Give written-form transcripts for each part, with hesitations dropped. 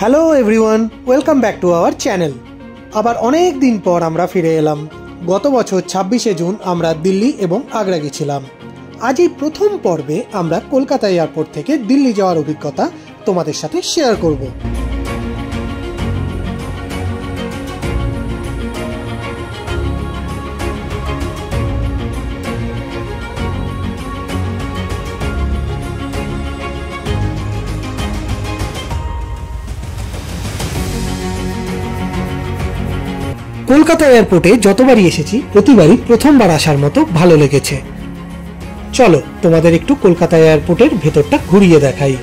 Hello everyone, welcome back to our channel. আবার অনেক দিন পর আমরা ফিরে এলাম। গত বছর 26শে জুন আমরা দিল্লি এবং আগ্রা গেছিলাম। আজ এই প্রথম পর্বে আমরা কলকাতা এয়ারপোর্ট থেকে দিল্লি যাওয়ার অভিজ্ঞতা তোমাদের সাথে শেয়ার করব। কলকাতা এয়ারপোর্টে যতবারই এসেছি প্রতিবারই প্রথমবার আসার মতো ভালো লেগেছে। চলো তোমাদের একটু কলকাতা এয়ারপোর্টের ভেতরটা ঘুরিয়ে দেখাই।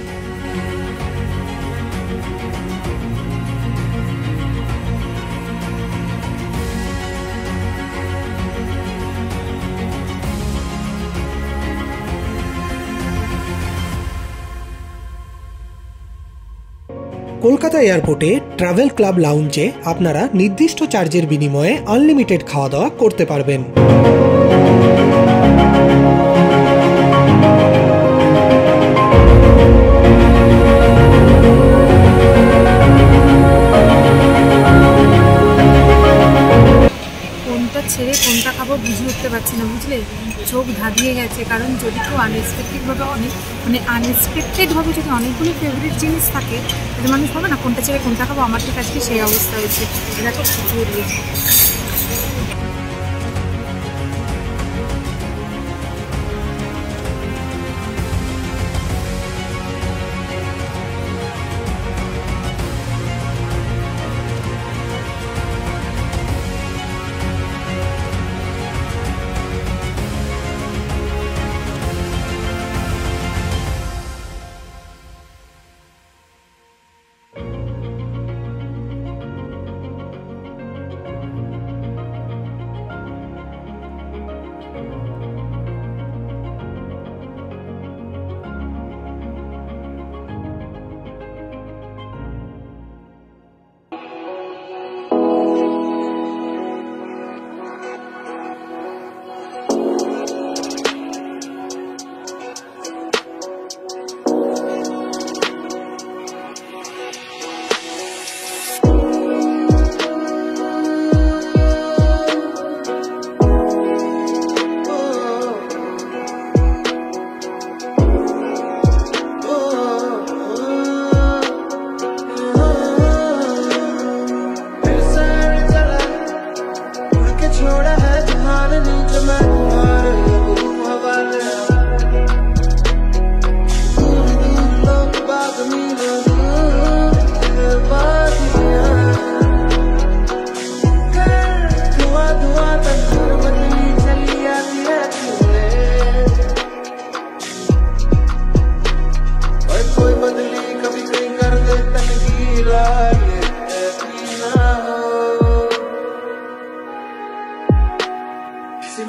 কলকাতা এয়ারপোর্টে ট্রাভেল ক্লাব লাউঞ্জে আপনারা নির্দিষ্ট চার্জের বিনিময়ে আনলিমিটেড খাওয়া দাওয়া করতে পারবেন। কোনটা ছেড়ে কোনটা খাবো বুঝে উঠতে পারছি না, বুঝলে? চোখ ধাঁধিয়ে গেছে। কারণ যদি কেউ আনএক্সপেক্টেডভাবে যদি অনেকগুলো ফেভারিট জিনিস থাকে তাহলে মানুষ হবে না কোনটা ছেড়ে কোনটা খাবো। আমার ঠিক আজকে সেই অবস্থা হয়েছে। এটা তো খিচুড়ি।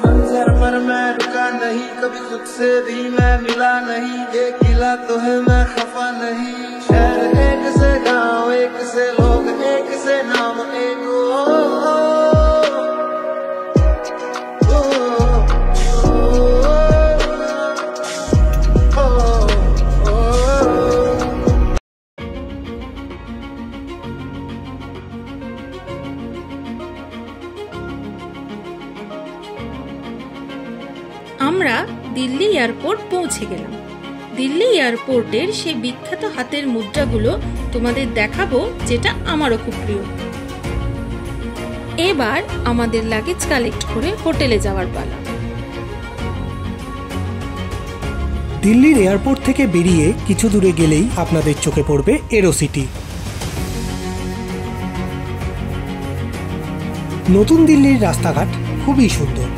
मंजर पर मैं रुका नहीं, कभी खुद से भी मैं मिला नहीं। एक गिला तो है मैं खफा नहीं। शहर एक से गाँव एक से लोग एक से नाम एक। আমরা দিল্লি এয়ারপোর্ট পৌঁছে গেলাম। দিল্লি এয়ারপোর্টের সেই বিখ্যাত হাতের মুদ্রাগুলো তোমাদের দেখাবো, যেটা আমারও খুব প্রিয়। এবার আমাদের লাগেজ কালেক্ট করে হোটেলে যাওয়ার পালা। দিল্লির এয়ারপোর্ট থেকে বেরিয়ে কিছু দূরে গেলেই আপনাদের চোখে পড়বে এরোসিটি। নতুন দিল্লির রাস্তাঘাট খুবই সুন্দর।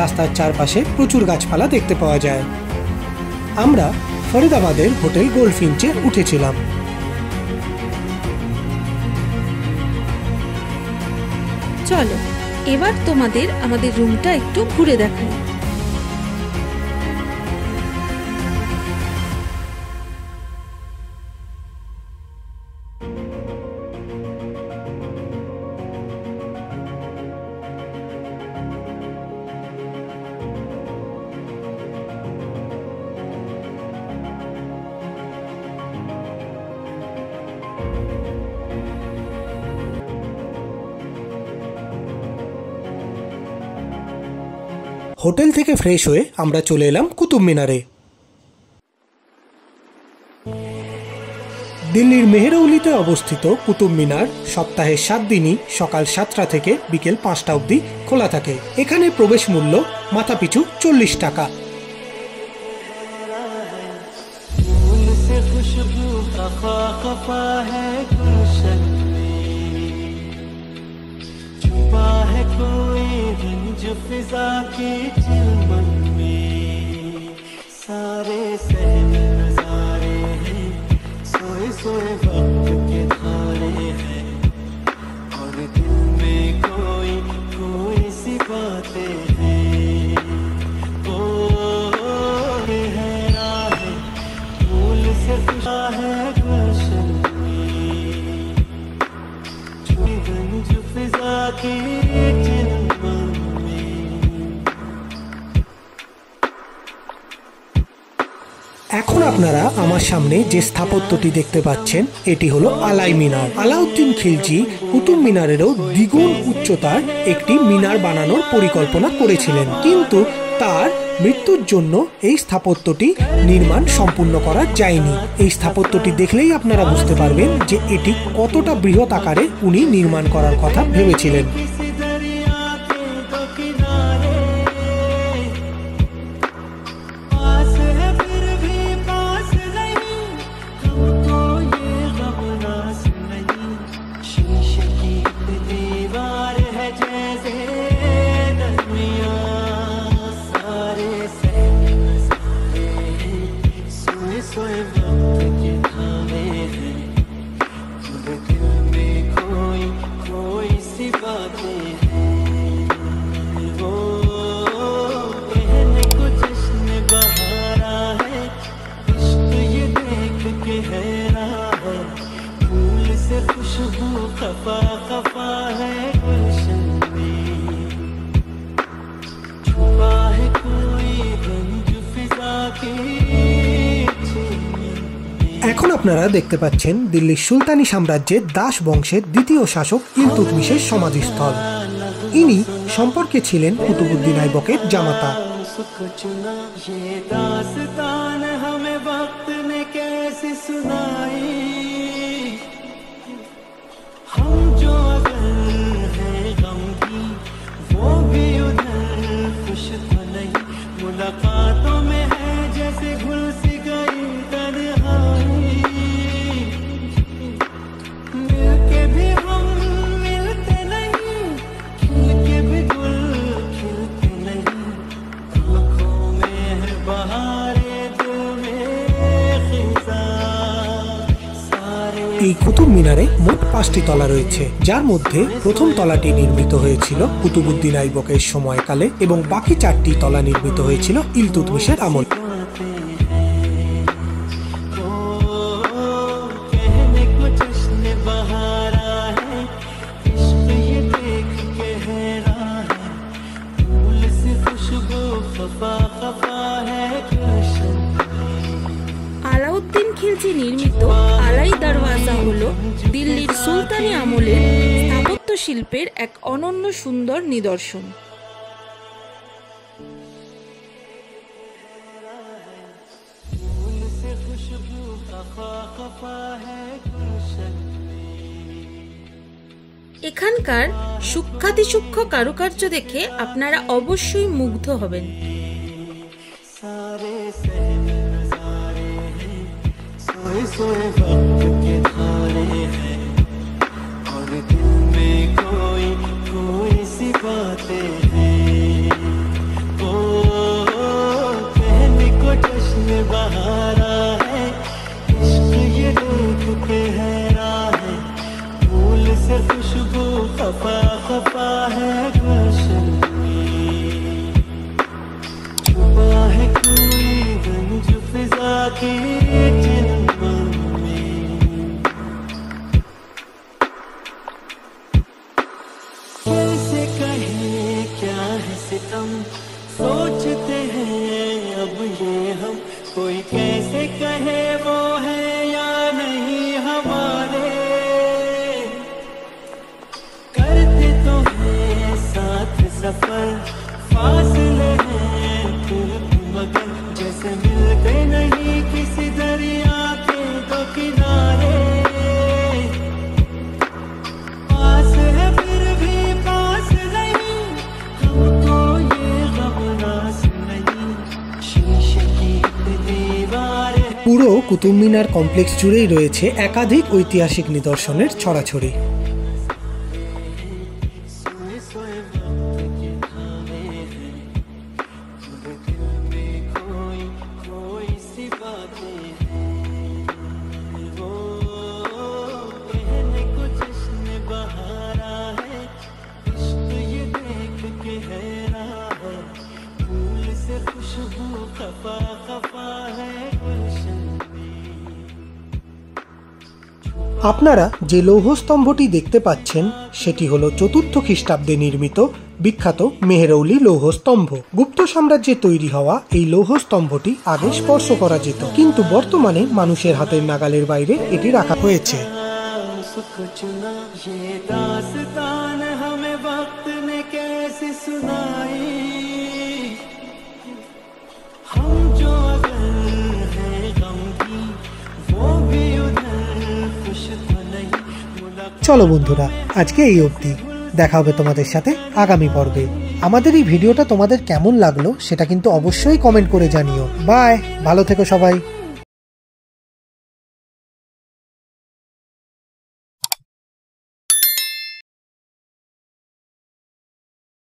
রাস্তার চারপাশে প্রচুর গাছপালা দেখতে পাওয়া যায়। আমরা ফরিদাবাদের হোটেল গোল্ডফিঞ্চে উঠেছিলাম। চলো এবার তোমাদের আমাদের রুমটা একটু ঘুরে দেখাই। হোটেল থেকে ফ্রেশ হয়ে আমরা চলে এলাম কুতুব মিনারে। দিল্লির মেহেরৌলিতে অবস্থিত কুতুব মিনার সপ্তাহে 7 দিনই সকাল 7টা থেকে বিকেল 5টা অবধি খোলা থাকে। এখানে প্রবেশ মূল্য মাথাপিছু 40 টাকা। सोए वक्त के धारे हैं और दिल में कोई कोई सी बातें हैं। ओ ये है राह फूल से खुशा है गुलशन में गंज फिजा की चिलमन में। এখন আপনারা আমার সামনে যে স্থাপত্যটি দেখতে পাচ্ছেন এটি হলো আলাই মিনার। আলাউদ্দিন খিলজি কুতুব মিনারেরও দ্বিগুণ উচ্চতার একটি মিনার বানানোর পরিকল্পনা করেছিলেন, কিন্তু তার মৃত্যুর জন্য এই স্থাপত্যটি নির্মাণ সম্পূর্ণ করা যায়নি। এই স্থাপত্যটি দেখলেই আপনারা বুঝতে পারবেন যে এটি কতটা বৃহৎ আকারে উনি নির্মাণ করার কথা ভেবেছিলেন। এখন আপনারা দেখতে পাচ্ছেন দিল্লির সুলতানি সাম্রাজ্যের দাস বংশের দ্বিতীয় শাসক ইলতুৎমিশের সমাধিস্থল। ইনি সম্পর্কে ছিলেন কুতুবউদ্দিন আইবকের জামাতা। এই কুতুব মিনারে মোট 5টি তলা রয়েছে, যার মধ্যে প্রথম তলাটি নির্মিত হয়েছিল কুতুবউদ্দিন আইবকের সময়কালে এবং বাকি 4টি তলা নির্মিত হয়েছিল ইলতুৎমিশের আমলে। আলাউদ্দিন খিলজি নির্মিত আলাই দরওয়াজা হলো দিল্লির সুলতানি আমলের স্থাপত্য শিল্পের এক অনন্য সুন্দর নিদর্শন। এখানকার সূক্ষ্মাতিসূক্ষ্ম কারুকার্য দেখে আপনারা অবশ্যই মুগ্ধ হবেন। सोए वक्त के धारे हैं और दिल में कोई कोई सी बातें हैं। ओ कहने को जश्न बहारा है, इश्क ये देख के हैरा है, फूल से खुशबू खफा खफा है गुलशन में, छुपा है कोई गंज फिजा की चिलमन में। कैसे कहे क्या है सितम, सोचते हैं अब ये हम, कोई कैसे कहे वो है या नहीं हमारे, करते तो हैं साथ सफर, फासले हैं तुमसे मिलते नहीं किसी दरिया के दो किनारे, पास है फिर भी पास नहीं, हमको ये गम नास नहीं, शीशे की दीवार। পুরো কুতুব মিনার কমপ্লেক্স জুড়েই রয়েছে একাধিক ঐতিহাসিক নিদর্শনের ছড়াছড়ি। আপনারা যে লৌহস্তম্ভটি দেখতে পাচ্ছেন সেটি হলো 4র্থ খ্রিস্টাব্দে নির্মিত বিখ্যাত মেহরৌলি লৌহস্তম্ভ। গুপ্ত সাম্রাজ্যে তৈরি হওয়া এই লৌহস্তম্ভটি আগে স্পর্শ করা যেত, কিন্তু বর্তমানে মানুষের হাতের নাগালের বাইরে এটি রাখা হয়েছে। চলো বন্ধুরা, আজকে এই অবধি। দেখা হবে তোমাদের সাথে আগামী পর্বে। আমাদের এই ভিডিওটা তোমাদের কেমন লাগলো সেটা কিন্তু অবশ্যই কমেন্ট করে জানিও। বাই, ভালো থেকো সবাই।